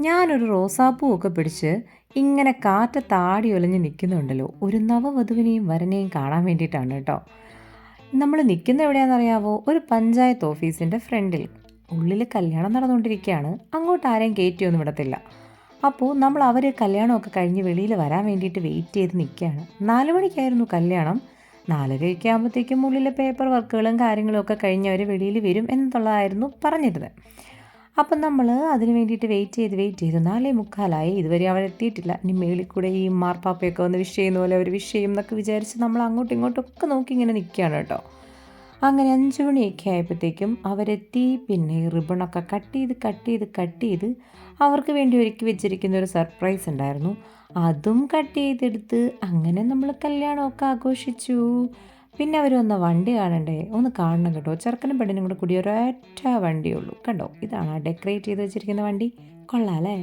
ഞാനൊരു റോസാപ്പൂവൊക്കെ പിടിച്ച് ഇങ്ങനെ കാറ്റത്താടി ഒലഞ്ഞ് നിൽക്കുന്നുണ്ടല്ലോ, ഒരു നവവധുവിനെയും വരനെയും കാണാൻ വേണ്ടിയിട്ടാണ് കേട്ടോ. നമ്മൾ നിൽക്കുന്ന എവിടെയാണെന്നറിയാവോ? ഒരു പഞ്ചായത്ത് ഓഫീസിൻ്റെ ഫ്രണ്ടിൽ. ഉള്ളിൽ കല്യാണം നടന്നുകൊണ്ടിരിക്കുകയാണ്. അങ്ങോട്ട് ആരെയും കയറ്റിയൊന്നും വിടത്തില്ല. അപ്പോൾ അവർ കല്യാണമൊക്കെ കഴിഞ്ഞ് വെളിയിൽ വരാൻ വേണ്ടിയിട്ട് വെയിറ്റ് ചെയ്ത് നിൽക്കുകയാണ്. 4 മണിക്കായിരുന്നു കല്യാണം. 4:30 ആകുമ്പോഴത്തേക്കും ഉള്ളിലെ പേപ്പർ വർക്കുകളും കാര്യങ്ങളും ഒക്കെ കഴിഞ്ഞ് അവർ വെളിയിൽ വരും എന്നുള്ളതായിരുന്നു പറഞ്ഞിരുന്നത്. അപ്പം നമ്മൾ അതിന് വേണ്ടിയിട്ട് വെയിറ്റ് ചെയ്ത് 4:45 ഇതുവരെ അവരെത്തിയിട്ടില്ല. ഇനി മേളിൽ കൂടെ ഈ മാർപ്പാപ്പയൊക്കെ വന്ന് വിഷ് ചെയ്യുന്ന പോലെ അവർ വിഷ് ചെയ്യും എന്നൊക്കെ വിചാരിച്ച് നമ്മൾ അങ്ങോട്ടും ഇങ്ങോട്ടൊക്കെ നോക്കി ഇങ്ങനെ നിൽക്കുകയാണ് കേട്ടോ. അങ്ങനെ 5 മണിയൊക്കെ ആയപ്പോഴത്തേക്കും അവരെത്തി. പിന്നെ റിബണൊക്കെ കട്ട് ചെയ്ത് അവർക്ക് വേണ്ടി ഒരുക്കി വെച്ചിരിക്കുന്ന ഒരു സർപ്രൈസ് ഉണ്ടായിരുന്നു. അതും കട്ട് ചെയ്തെടുത്ത് അങ്ങനെ നമ്മൾ കല്യാണമൊക്കെ ആഘോഷിച്ചു. പിന്നെ അവർ വന്ന വണ്ടി കാണണ്ടേ? ഒന്ന് കാണണം കേട്ടോ. ചെറുക്കനും പെണ്ണിനും കൂടെ കൂടി ഒരൊറ്റ വണ്ടിയുള്ളൂ. കണ്ടോ? ഇതാണ് ഡെക്കറേറ്റ് ചെയ്ത് വെച്ചിരിക്കുന്ന വണ്ടി. കൊള്ളാം അല്ലേ?